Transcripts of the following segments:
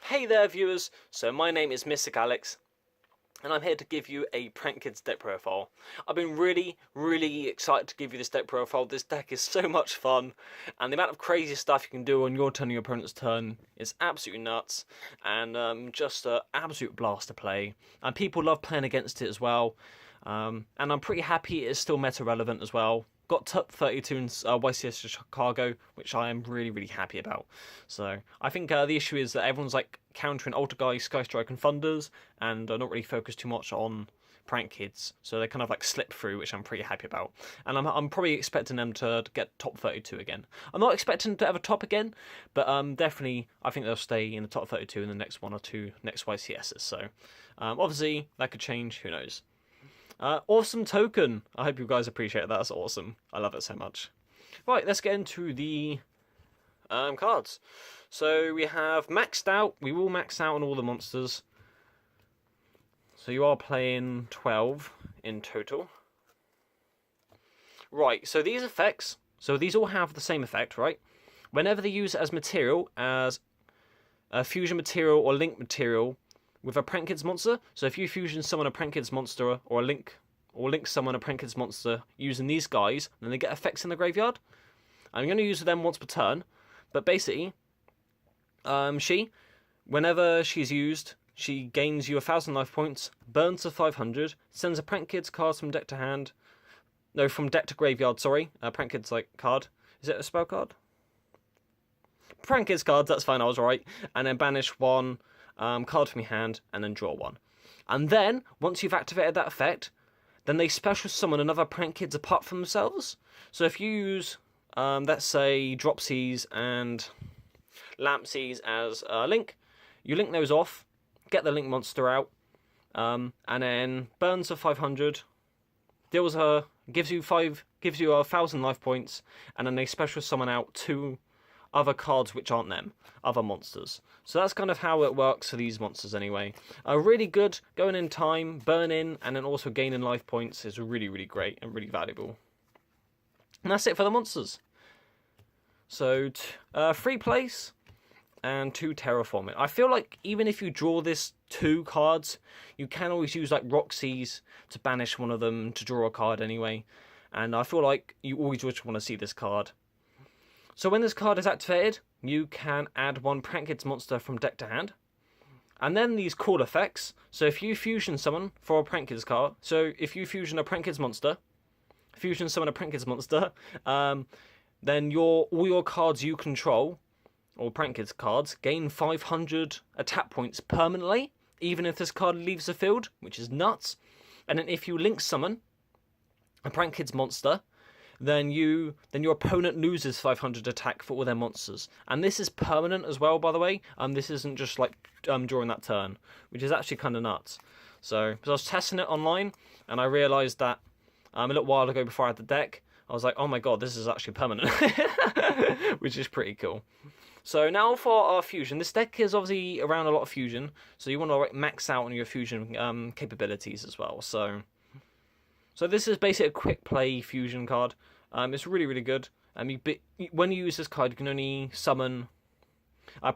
Hey there viewers, so my name is Mystic Alex and I'm here to give you a Prank-Kids deck profile. I've been really excited to give you this deck profile. This deck is so much fun and the amount of crazy stuff you can do on your turn and your opponent's turn is absolutely nuts and just an absolute blast to play. And people love playing against it as well, and I'm pretty happy it is still meta relevant as well. Got top 32 in YCS Chicago, which I am really happy about. So I think the issue is that everyone's like countering Alter Guy, Sky Strike, and Thunders, and are not really focused too much on Prank-Kids. So they kind of like slip through, which I'm pretty happy about. And I'm probably expecting them to get top 32 again. I'm not expecting to ever top again, but definitely I think they'll stay in the top 32 in the next one or two next YCSs. So obviously that could change. Who knows? Awesome token. I hope you guys appreciate that. That's awesome. I love it so much. Right, let's get into the cards. So we have maxed out. We will max out on all the monsters. So you are playing 12 in total. Right, so these effects. So these all have the same effect, right? Whenever they use it as material, as a fusion material or link material, with a Prank-Kids monster, so if you fusion summon a Prank-Kids monster or link summon a Prank-Kids monster using these guys, then they get effects in the graveyard. I'm going to use them once per turn, but basically, whenever she's used, she gains you 1,000 life points, burns to 500, sends a Prank-Kids card from deck to hand. No, from deck to graveyard. Sorry, Prank-Kids like card. Is it a spell card? Prank-Kids cards. That's fine. I was right. And then banish one. Card from your hand, and then draw one. And then, once you've activated that effect, then they special summon another Prank-Kids apart from themselves. So if you use, let's say, Dropsies and Lampsies as a link, you link those off, get the link monster out, and then burns for 500, gives you 1,000 life points, and then they special summon out two other cards which aren't them, other monsters. So that's kind of how it works for these monsters anyway. Really good, going in time, burn in, and then also gaining life points is really great and really valuable. And that's it for the monsters. So 3 place and 2 terraforming. I feel like even if you draw this 2 cards, you can always use like Roxy's to banish one of them to draw a card anyway. And I feel like you always just want to see this card. So when this card is activated, you can add 1 Prank-Kids monster from deck to hand. And then these cool effects. So if you fusion summon for a Prank-Kids card, so if you fusion a Prank-Kids monster, then all your cards you control, or Prank-Kids cards, gain 500 attack points permanently, even if this card leaves the field, which is nuts. And then if you link summon a Prank-Kids monster, then your opponent loses 500 attack for all their monsters. And this is permanent as well, by the way. This isn't just like during that turn, which is actually kind of nuts. So, because I was testing it online, and I realised that a little while ago before I had the deck, I was like, oh my god, this is actually permanent. Which is pretty cool. So now for our fusion. This deck is obviously around a lot of fusion, so you want to like, max out on your fusion capabilities as well. So this is basically a quick play fusion card. It's really good. When you use this card, you can only summon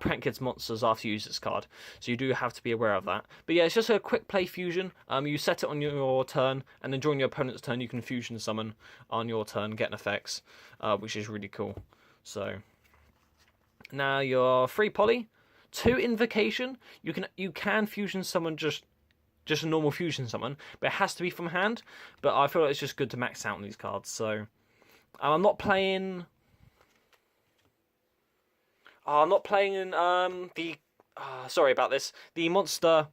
Prank-Kids monsters after you use this card, so you do have to be aware of that. But yeah, it's just a quick play fusion. You set it on your turn, and then during your opponent's turn, you can fusion summon on your turn, getting effects, which is really cool. So now your 3 poly, 2 invocation. You can fusion summon just a normal fusion summon, but it has to be from hand. But I feel like it's just good to max out on these cards. So I'm not playing. I'm not playing the. Sorry about this. The monster.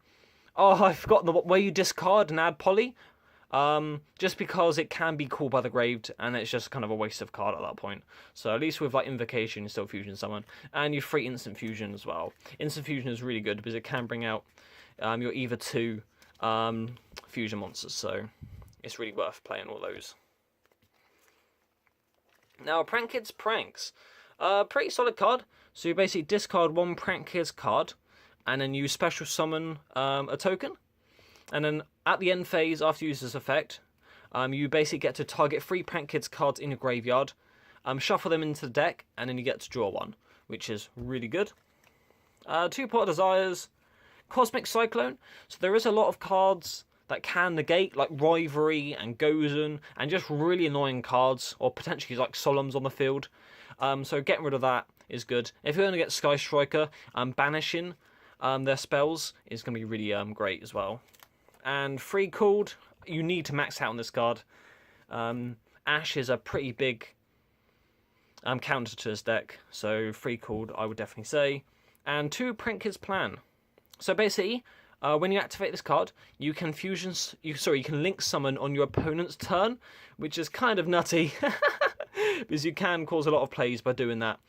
Oh, I've forgotten the way you discard and add poly. Just because it can be called by the graved, and it's just kind of a waste of card at that point. So at least with like invocation, you still fusion summon, and you free instant fusion as well. Instant fusion is really good because it can bring out your either 2 fusion monsters, so it's really worth playing all those. Now, Prank-Kids Pranks. Pretty solid card. So you basically discard 1 Prank-Kids card, and then you special summon a token. And then at the end phase, after you use this effect, you basically get to target 3 Prank-Kids cards in your graveyard, shuffle them into the deck, and then you get to draw 1, which is really good. Two-Pot Desires, Cosmic Cyclone. So there is a lot of cards that can negate, like Rivalry and Gozen, and just really annoying cards, or potentially like Solemns on the field. So getting rid of that is good. If you're going to get Sky Striker, banishing their spells is going to be really great as well. And free called, you need to max out on this card. Ash is a pretty big counter to his deck, so free called I would definitely say. And 2 Prank-Kids Plan. So basically, when you activate this card, you can you can link summon on your opponent's turn, which is kind of nutty, because you can cause a lot of plays by doing that.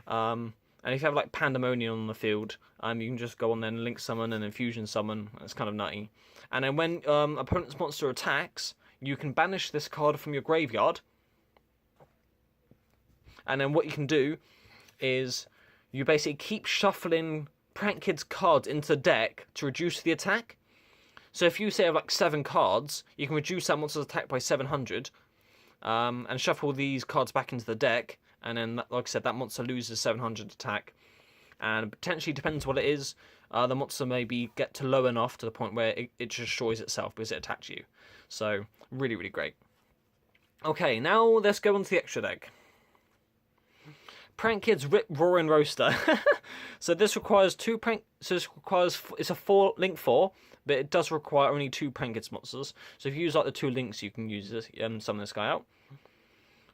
And if you have like Pandemonium on the field, you can just go on there and link summon and then fusion summon. It's kind of nutty. And then when opponent's monster attacks, you can banish this card from your graveyard. And then what you can do is you basically keep shuffling Prank-Kids cards into the deck to reduce the attack. So if you say have like 7 cards, you can reduce that monster's attack by 700, and shuffle these cards back into the deck, and then, like I said, that monster loses 700 attack. And potentially, depends what it is, the monster maybe get to low enough to the point where it destroys itself because it attacked you. So, really, really great. Okay, now let's go on to the extra deck. Prank-Kids Rip Roaring Roaster. So this requires it's a link 4, but it does require only 2 Prank-Kids monsters. So if you use like the 2 links, you can use this summon this guy out.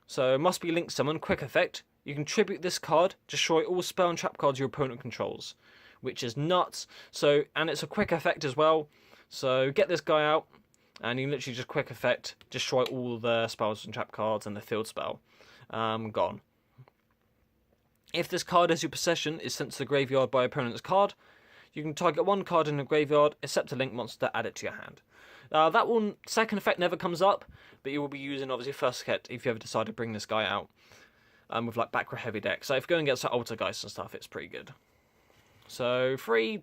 So must be link summon, quick effect. You can tribute this card, destroy all spell and trap cards your opponent controls, which is nuts. So, and it's a quick effect as well. So get this guy out, and you can literally just quick effect, destroy all the spells and trap cards and the field spell. Gone. If this card as your possession is sent to the graveyard by opponent's card, you can target 1 card in the graveyard, except a link monster, add it to your hand. That second effect never comes up, but you will be using obviously first hit if you ever decide to bring this guy out with like back row heavy deck. So if you go and get some Altergeist and stuff, it's pretty good. So free,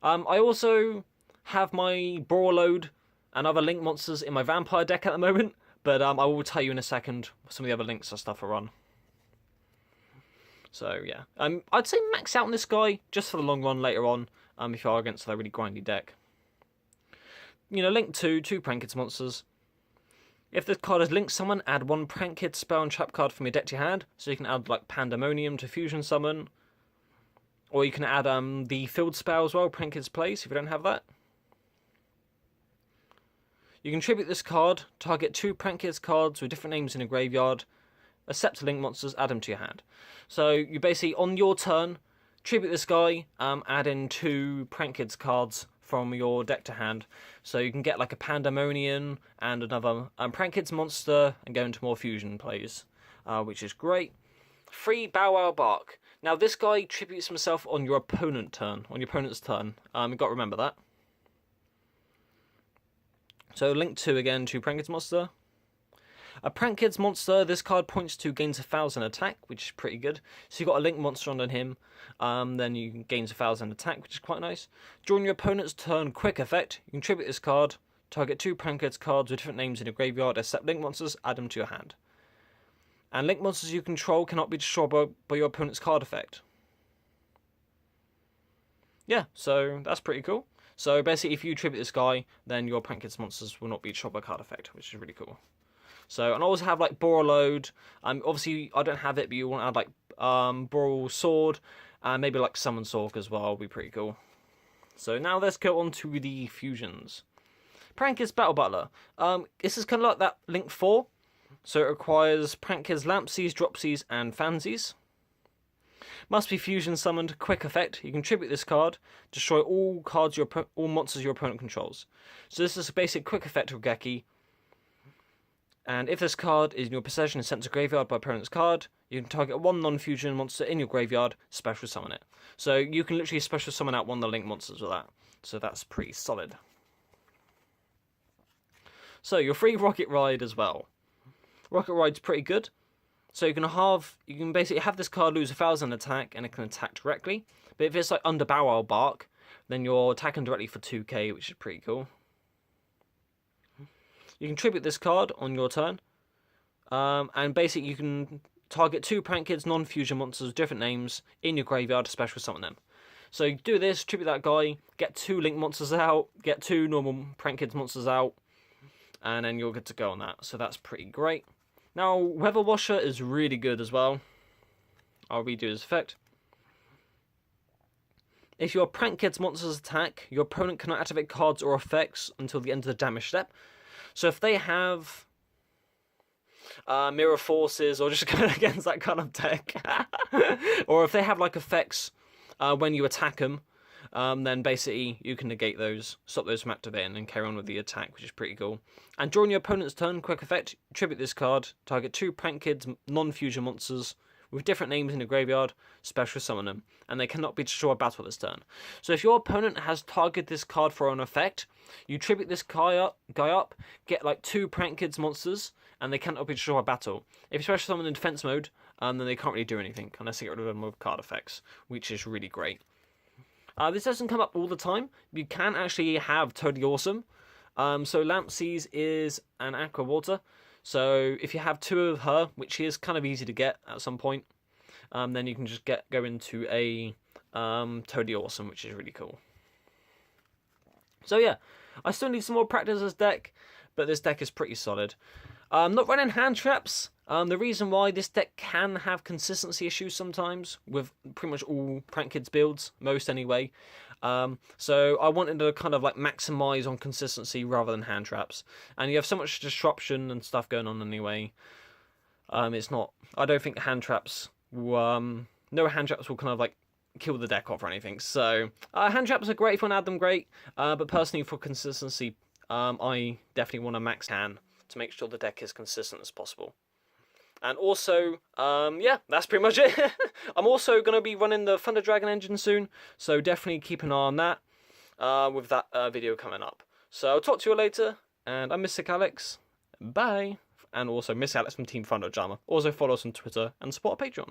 I also have my Brawl Load and other link monsters in my Vampire deck at the moment, but I will tell you in a second some of the other links and stuff are on. So yeah, I'd say max out on this guy just for the long run later on. If you are against a really grindy deck, link 2 Prank-Kids monsters. If this card is linked summon, add 1 Prank-Kids spell and trap card from your deck to your hand. So you can add like Pandemonium to fusion summon, or you can add the field spell as well, Prank-Kids Place, if you don't have that. You can tribute this card, target 2 Prank-Kids cards with different names in a graveyard. Accept link monsters, add them to your hand. So you basically, on your turn, tribute this guy, add in 2 Prank-Kids cards from your deck to hand. So you can get like a Pandemonium and another Prank-Kids monster and go into more fusion plays, which is great. Free Bow Wow Bark. Now this guy tributes himself on your opponent's turn. You've got to remember that. So link 2 again to Prank-Kids monster. A Prank-Kids monster, this card points to gains 1,000 attack, which is pretty good. So you've got a link monster on him, then you gains 1,000 attack, which is quite nice. During your opponent's turn, quick effect, you can tribute this card, target 2 Prank-Kids cards with different names in your graveyard, except link monsters, add them to your hand. And link monsters you control cannot be destroyed by your opponent's card effect. Yeah, so that's pretty cool. So basically, if you tribute this guy, then your Prank-Kids monsters will not be destroyed by card effect, which is really cool. So, and I also have like Brawl Load. Obviously, I don't have it, but you want to add like Brawl Sword, and maybe like Summon Sork as well. Would be pretty cool. So now let's go on to the fusions. Prank-Kids Battle Butler. This is kind of like that Link 4. So it requires Prank-Kids Lampsies, Dropsies, and Fansies. Must be fusion summoned. Quick effect. You can tribute this card. Destroy all monsters your opponent controls. So this is a basic quick effect Regeki. And if this card is in your possession and sent to graveyard by opponent's card, you can target 1 non-fusion monster in your graveyard, special summon it. So you can literally special summon out 1 of the link monsters with that. So that's pretty solid. So your free Rocket Ride as well. Rocket Ride's pretty good. So you can basically have this card lose 1,000 attack and it can attack directly. But if it's like under Bow Wow Bark, then you're attacking directly for 2k, which is pretty cool. You can tribute this card on your turn, and basically you can target 2 Prank-Kids non-fusion monsters with different names in your graveyard, special summon them. So you do this, tribute that guy, get 2 Link monsters out, get 2 normal Prank-Kids monsters out, and then you're good to go on that. So that's pretty great. Now, Weather Washer is really good as well. I'll redo his effect. If your Prank-Kids monsters attack, your opponent cannot activate cards or effects until the end of the damage step. So if they have Mirror Forces, or just going against that kind of deck, or if they have like effects when you attack them, then basically you can negate those, stop those from activating, and carry on with the attack, which is pretty cool. And during your opponent's turn, quick effect, tribute this card, target 2 Prank-Kids non-fusion monsters with different names in the graveyard, special summon them, and they cannot be destroyed by battle this turn. So if your opponent has targeted this card for an effect, you tribute this guy up, get like 2 Prank-Kids monsters, and they cannot be destroyed by battle. If you special summon in defense mode, then they can't really do anything, unless they get rid of them with card effects, which is really great. This doesn't come up all the time. You can actually have Totally Awesome. So Lampsies is an Aqua Water. So if you have 2 of her, which is kind of easy to get at some point, then you can just go into a Totally Awesome, which is really cool. So yeah, I still need some more practice as deck, but this deck is pretty solid. I'm not running hand traps. The reason why this deck can have consistency issues sometimes with pretty much all Prank-Kids builds, most anyway. So I wanted to kind of like maximize on consistency rather than hand traps. And you have so much disruption and stuff going on anyway. It's not. I don't think hand traps. No hand traps will kind of like kill the deck off or anything. So hand traps are great if you want to add them, great. But personally, for consistency, I definitely want to max hand to make sure the deck is consistent as possible. And also, yeah, that's pretty much it. I'm also going to be running the Thunder Dragon engine soon, so definitely keep an eye on that with that video coming up. So I'll talk to you later, and I'm Mystic Alex. Bye. And also Miss Alex from Team Thunder Drama. Also follow us on Twitter and support our Patreon.